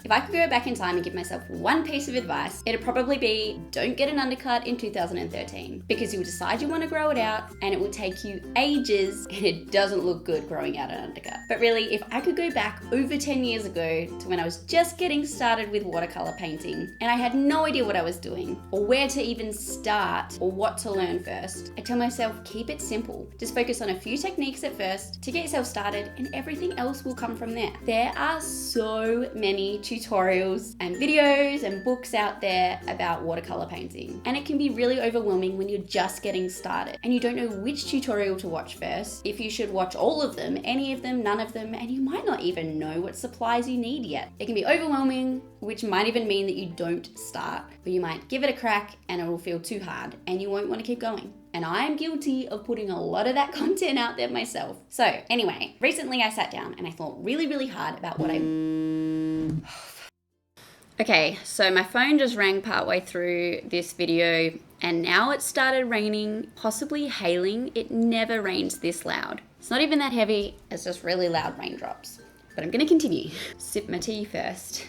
If I could go back in time and give myself one piece of advice, it'd probably be don't get an undercut in 2013 because you'll decide you want to grow it out and it will take you ages and it doesn't look good growing out an undercut. But really, if I could go back over 10 years ago to when I was just getting started with watercolor painting and I had no idea what I was doing or where to even start or what to learn first, I tell myself keep it simple. Just focus on a few techniques at first to get yourself started and everything else will come from there. There are so many tutorials and videos and books out there about watercolor painting, and it can be really overwhelming when you're just getting started and you don't know which tutorial to watch first, if you should watch all of them, any of them, none of them, and you might not even know what supplies you need yet. It can be overwhelming, which might even mean that you don't start, but you might give it a crack and it will feel too hard and you won't want to keep going. And I'm guilty of putting a lot of that content out there myself. So anyway, recently I sat down and I thought really hard about what Okay, so my phone just rang partway through this video and now it started raining, possibly hailing. It never rains this loud. It's not even that heavy, it's just really loud raindrops. But I'm gonna continue. Sip my tea first.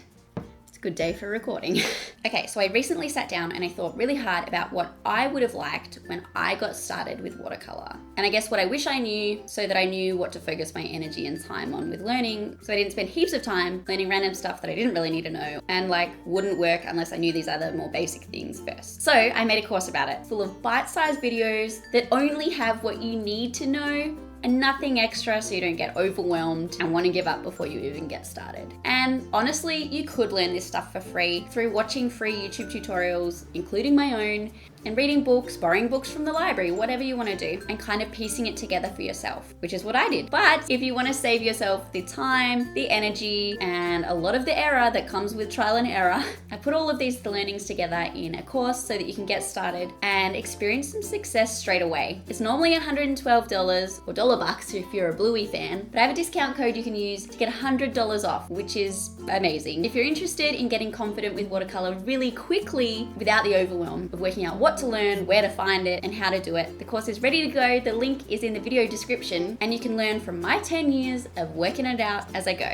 Good day for recording. Okay, so I recently sat down and I thought really hard about what I would have liked when I got started with watercolor. And I guess what I wish I knew so that I knew what to focus my energy and time on with learning, so I didn't spend heaps of time learning random stuff that I didn't really need to know and wouldn't work unless I knew these other more basic things first. So I made a course about it, full of bite-sized videos that only have what you need to know and nothing extra so you don't get overwhelmed and want to give up before you even get started. And honestly, you could learn this stuff for free through watching free YouTube tutorials, including my own, and reading books, borrowing books from the library, whatever you want to do, and kind of piecing it together for yourself, which is what I did. But if you want to save yourself the time, the energy, and a lot of the error that comes with trial and error, I put all of these learnings together in a course so that you can get started and experience some success straight away. It's normally $112 or $1 if you're a Bluey fan, but I have a discount code you can use to get $100 off, which is amazing. If you're interested in getting confident with watercolor really quickly without the overwhelm of working out what to learn, where to find it, and how to do it, the course is ready to go. The link is in the video description, and you can learn from my 10 years of working it out as I go.